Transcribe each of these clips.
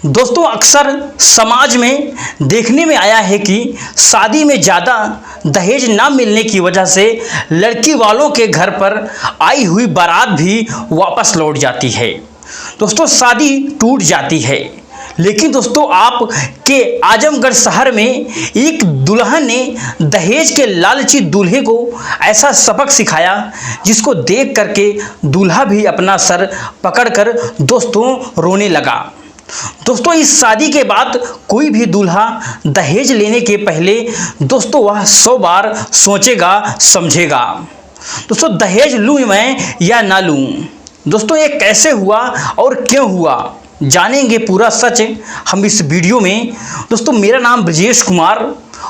दोस्तों अक्सर समाज में देखने में आया है कि शादी में ज़्यादा दहेज ना मिलने की वजह से लड़की वालों के घर पर आई हुई बारात भी वापस लौट जाती है। दोस्तों शादी टूट जाती है। लेकिन दोस्तों आप के आजमगढ़ शहर में एक दुल्हन ने दहेज के लालची दूल्हे को ऐसा सबक सिखाया जिसको देख करके दूल्हा भी अपना सर पकड़कर दोस्तों रोने लगा। दोस्तों इस शादी के बाद कोई भी दूल्हा दहेज लेने के पहले दोस्तों वह 100 बार सोचेगा समझेगा। दोस्तों दहेज लूँ मैं या ना लूँ, दोस्तों ये कैसे हुआ और क्यों हुआ, जानेंगे पूरा सच हम इस वीडियो में। दोस्तों मेरा नाम ब्रजेश कुमार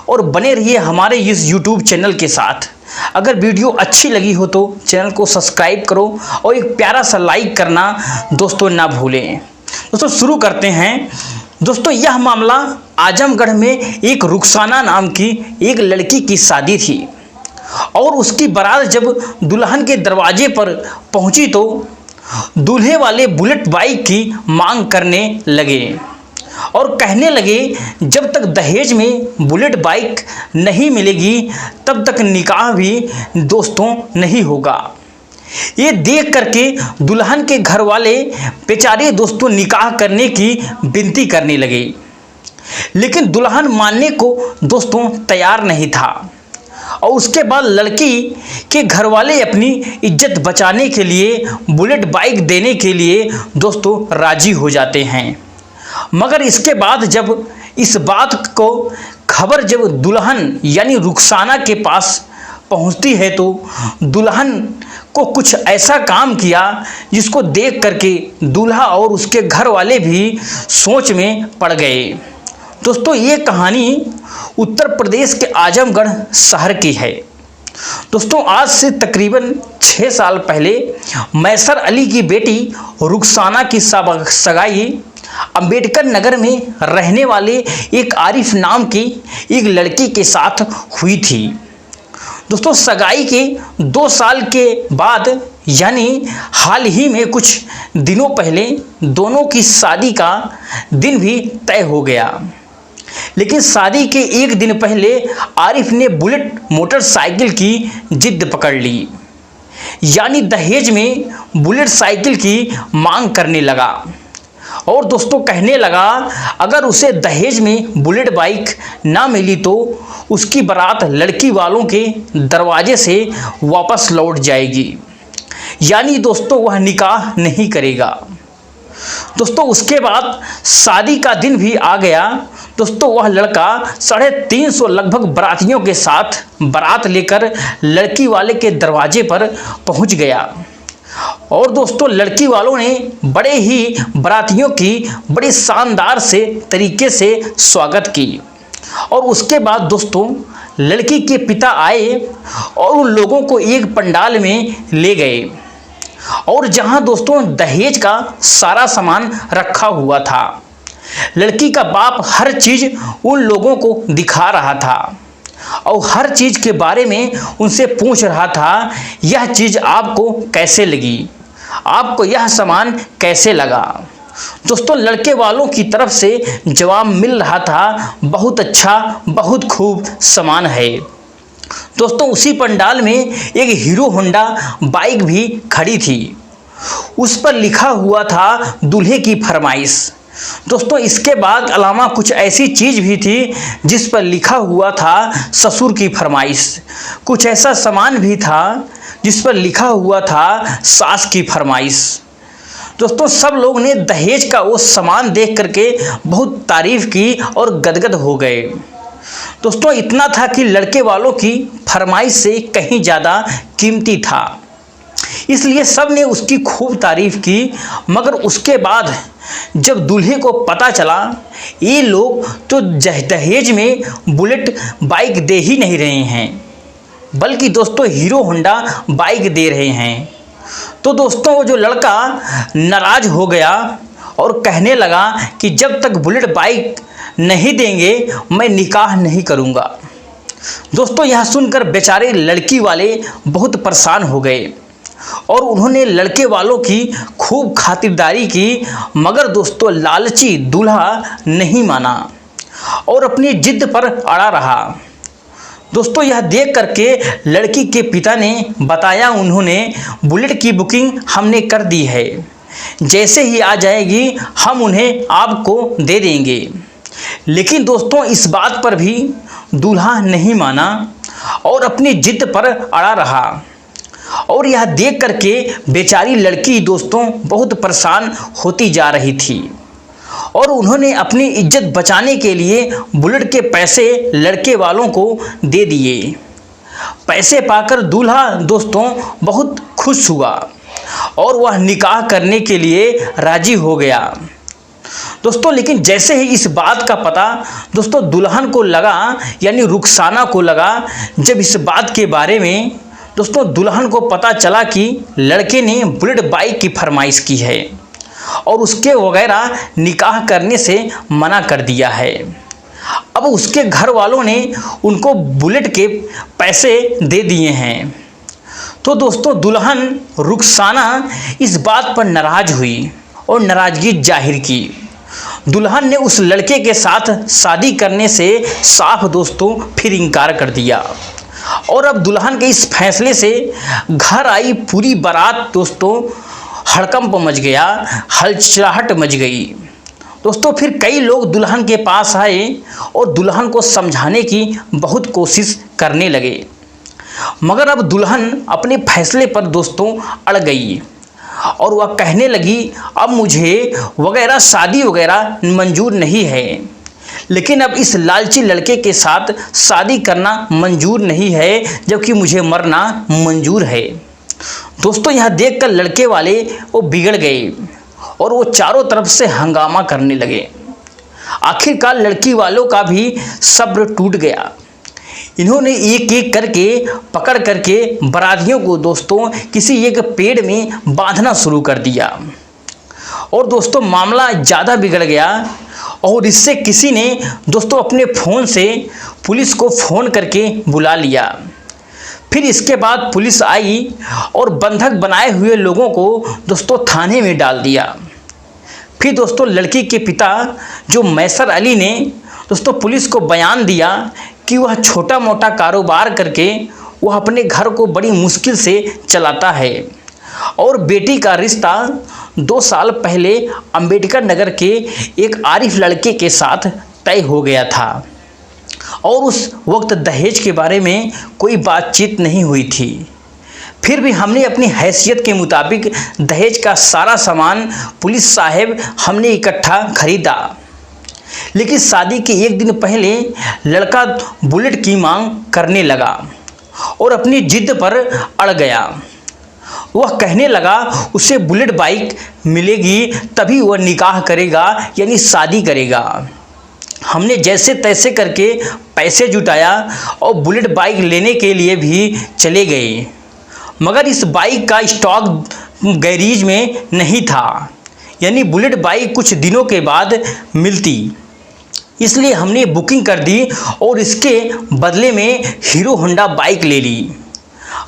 और बने रहिए हमारे इस यूट्यूब चैनल के साथ। अगर वीडियो अच्छी लगी हो तो चैनल को सब्सक्राइब करो और एक प्यारा सा लाइक करना दोस्तों ना भूलें। दोस्तों शुरू करते हैं। दोस्तों यह मामला आजमगढ़ में एक रुखसाना नाम की एक लड़की की शादी थी और उसकी बारात जब दुल्हन के दरवाजे पर पहुंची तो दूल्हे वाले बुलेट बाइक की मांग करने लगे और कहने लगे जब तक दहेज में बुलेट बाइक नहीं मिलेगी तब तक निकाह भी दोस्तों नहीं होगा। ये देख करके दुल्हन के घर वाले बेचारे दोस्तों निकाह करने की विनती करने लगे, लेकिन दुल्हन मानने को दोस्तों तैयार नहीं था। और उसके बाद लड़की के घर वाले अपनी इज्जत बचाने के लिए बुलेट बाइक देने के लिए दोस्तों राजी हो जाते हैं। मगर इसके बाद जब इस बात को खबर जब दुल्हन यानी रुखसाना के पास पहुंचती है तो दुल्हन को कुछ ऐसा काम किया जिसको देख करके दूल्हा और उसके घर वाले भी सोच में पड़ गए। दोस्तों ये कहानी उत्तर प्रदेश के आजमगढ़ शहर की है। दोस्तों आज से तकरीबन 6 साल पहले मैसर अली की बेटी रुखसाना की सगाई अंबेडकर नगर में रहने वाले एक आरिफ नाम की एक लड़की के साथ हुई थी। दोस्तों सगाई के 2 साल के बाद यानी हाल ही में कुछ दिनों पहले दोनों की शादी का दिन भी तय हो गया। लेकिन शादी के एक दिन पहले आरिफ ने बुलेट मोटरसाइकिल की जिद पकड़ ली, यानी दहेज में बुलेट साइकिल की मांग करने लगा और दोस्तों कहने लगा अगर उसे दहेज में बुलेट बाइक ना मिली तो उसकी बारात लड़की वालों के दरवाजे से वापस लौट जाएगी, यानी दोस्तों वह निकाह नहीं करेगा। दोस्तों उसके बाद शादी का दिन भी आ गया। दोस्तों वह लड़का 350 लगभग बारातियों के साथ बारात लेकर लड़की वाले के दरवाजे पर पहुंच गया और दोस्तों लड़की वालों ने बड़े ही बारातियों की बड़ी शानदार से तरीके से स्वागत की। और उसके बाद दोस्तों लड़की के पिता आए और उन लोगों को एक पंडाल में ले गए और जहां दोस्तों दहेज का सारा सामान रखा हुआ था। लड़की का बाप हर चीज़ उन लोगों को दिखा रहा था और हर चीज़ के बारे में उनसे पूछ रहा था, यह चीज़ आपको कैसे लगी, आपको यह सामान कैसे लगा। दोस्तों लड़के वालों की तरफ से जवाब मिल रहा था, बहुत अच्छा बहुत खूब सामान है। दोस्तों उसी पंडाल में एक हीरो होंडा बाइक भी खड़ी थी, उस पर लिखा हुआ था दूल्हे की फरमाइश। दोस्तों इसके बाद अलावा कुछ ऐसी चीज़ भी थी जिस पर लिखा हुआ था ससुर की फरमाइश। कुछ ऐसा सामान भी था जिस पर लिखा हुआ था सास की फरमाइश। दोस्तों सब लोग ने दहेज का वो सामान देख करके बहुत तारीफ की और गदगद हो गए। दोस्तों इतना था कि लड़के वालों की फरमाइश से कहीं ज़्यादा कीमती था, इसलिए सब ने उसकी खूब तारीफ की। मगर उसके बाद जब दूल्हे को पता चला ये लोग तो दहेज में बुलेट बाइक दे ही नहीं रहे हैं बल्कि दोस्तों हीरो होंडा बाइक दे रहे हैं, तो दोस्तों वो जो लड़का नाराज हो गया और कहने लगा कि जब तक बुलेट बाइक नहीं देंगे मैं निकाह नहीं करूँगा। दोस्तों यह सुनकर बेचारे लड़की वाले बहुत परेशान हो गए और उन्होंने लड़के वालों की खूब खातिरदारी की, मगर दोस्तों लालची दूल्हा नहीं माना और अपनी जिद पर अड़ा रहा। दोस्तों यह देख करके लड़की के पिता ने बताया, उन्होंने बुलेट की बुकिंग हमने कर दी है, जैसे ही आ जाएगी हम उन्हें आपको दे देंगे। लेकिन दोस्तों इस बात पर भी दूल्हा नहीं माना और अपनी जिद पर अड़ा रहा। और यह देख करके बेचारी लड़की दोस्तों बहुत परेशान होती जा रही थी और उन्होंने अपनी इज्जत बचाने के लिए बुलेट के पैसे लड़के वालों को दे दिए। पैसे पाकर दूल्हा दोस्तों बहुत खुश हुआ और वह निकाह करने के लिए राजी हो गया। दोस्तों लेकिन जैसे ही इस बात का पता दोस्तों दुल्हन को लगा, यानी रुखसाना को लगा, जब इस बात के बारे में दोस्तों दुल्हन को पता चला कि लड़के ने बुलेट बाइक की फरमाइश की है और उसके वगैरह निकाह करने से मना कर दिया है। अब उसके घर वालों ने उनको बुलेट के पैसे दे दिए हैं। तो दोस्तों दुल्हन रुखसाना इस बात पर नाराज हुई और नाराजगी जाहिर की। दुल्हन ने उस लड़के के साथ शादी करने से साफ दोस्तों फिर इनकार कर दिया और अब दुल्हन के इस फैसले से घर आई पूरी बारात दोस्तों हड़कंप मच गया, हलचलाहट मच गई। दोस्तों फिर कई लोग दुल्हन के पास आए और दुल्हन को समझाने की बहुत कोशिश करने लगे, मगर अब दुल्हन अपने फैसले पर दोस्तों अड़ गई और वह कहने लगी, अब मुझे वगैरह शादी वगैरह मंजूर नहीं है, लेकिन अब इस लालची लड़के के साथ शादी करना मंजूर नहीं है, जबकि मुझे मरना मंजूर है। दोस्तों यह देखकर लड़के वाले वो बिगड़ गए और वो चारों तरफ से हंगामा करने लगे। आखिरकार लड़की वालों का भी सब्र टूट गया। इन्होंने एक एक करके पकड़ करके बरातियों को दोस्तों किसी एक पेड़ में बांधना शुरू कर दिया और दोस्तों मामला ज़्यादा बिगड़ गया और इससे किसी ने दोस्तों अपने फ़ोन से पुलिस को फ़ोन करके बुला लिया। फिर इसके बाद पुलिस आई और बंधक बनाए हुए लोगों को दोस्तों थाने में डाल दिया। फिर दोस्तों लड़की के पिता जो मैसर अली ने दोस्तों पुलिस को बयान दिया कि वह छोटा मोटा कारोबार करके वह अपने घर को बड़ी मुश्किल से चलाता है और बेटी का रिश्ता 2 साल पहले अंबेडकर नगर के एक आरिफ लड़के के साथ तय हो गया था और उस वक्त दहेज के बारे में कोई बातचीत नहीं हुई थी। फिर भी हमने अपनी हैसियत के मुताबिक दहेज का सारा सामान पुलिस साहब हमने इकट्ठा खरीदा, लेकिन शादी के एक दिन पहले लड़का बुलेट की मांग करने लगा और अपनी जिद पर अड़ गया। वह कहने लगा उसे बुलेट बाइक मिलेगी तभी वह निकाह करेगा, यानी शादी करेगा। हमने जैसे तैसे करके पैसे जुटाया और बुलेट बाइक लेने के लिए भी चले गए, मगर इस बाइक का स्टॉक गैरेज में नहीं था, यानी बुलेट बाइक कुछ दिनों के बाद मिलती, इसलिए हमने बुकिंग कर दी और इसके बदले में हीरो होंडा बाइक ले ली।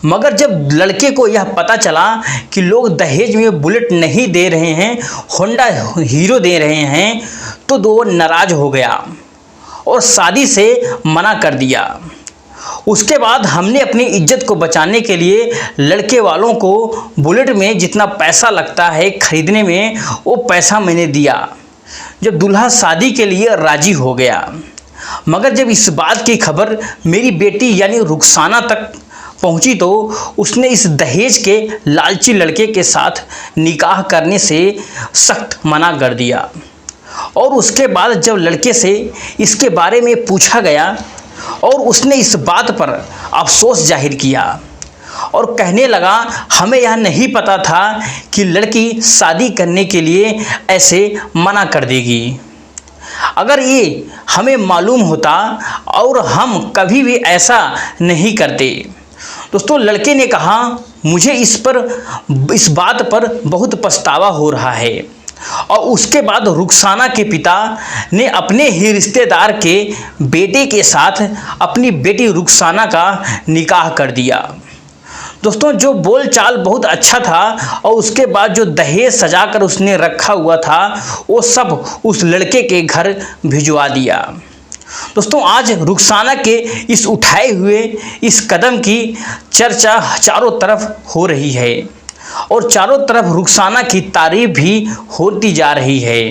मगर जब लड़के को यह पता चला कि लोग दहेज में बुलेट नहीं दे रहे हैं, होंडा हीरो दे रहे हैं, तो वो नाराज़ हो गया और शादी से मना कर दिया। उसके बाद हमने अपनी इज्जत को बचाने के लिए लड़के वालों को बुलेट में जितना पैसा लगता है खरीदने में, वो पैसा मैंने दिया। जब दूल्हा शादी के लिए राजी हो गया, मगर जब इस बात की खबर मेरी बेटी यानी रुखसाना तक पहुंची तो उसने इस दहेज के लालची लड़के के साथ निकाह करने से सख्त मना कर दिया। और उसके बाद जब लड़के से इसके बारे में पूछा गया और उसने इस बात पर अफसोस जाहिर किया और कहने लगा, हमें यह नहीं पता था कि लड़की शादी करने के लिए ऐसे मना कर देगी। अगर ये हमें मालूम होता और हम कभी भी ऐसा नहीं करते। दोस्तों लड़के ने कहा, मुझे इस बात पर बहुत पछतावा हो रहा है। और उसके बाद रुखसाना के पिता ने अपने ही रिश्तेदार के बेटे के साथ अपनी बेटी रुखसाना का निकाह कर दिया। दोस्तों जो बोल चाल बहुत अच्छा था और उसके बाद जो दहेज सजा कर उसने रखा हुआ था वो सब उस लड़के के घर भिजवा दिया। दोस्तों आज रुखसाना के इस उठाए हुए इस कदम की चर्चा चारों तरफ हो रही है और चारों तरफ रुखसाना की तारीफ भी होती जा रही है।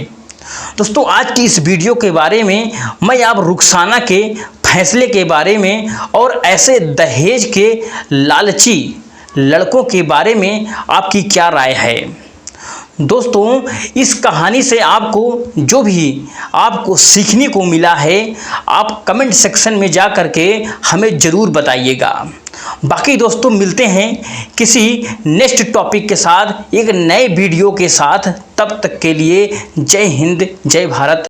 दोस्तों आज की इस वीडियो के बारे में मैं आप रुखसाना के फैसले के बारे में और ऐसे दहेज के लालची लड़कों के बारे में आपकी क्या राय है। दोस्तों इस कहानी से आपको जो भी आपको सीखने को मिला है आप कमेंट सेक्शन में जा कर के हमें ज़रूर बताइएगा। बाकी दोस्तों मिलते हैं किसी नेक्स्ट टॉपिक के साथ एक नए वीडियो के साथ, तब तक के लिए जय हिंद जय भारत।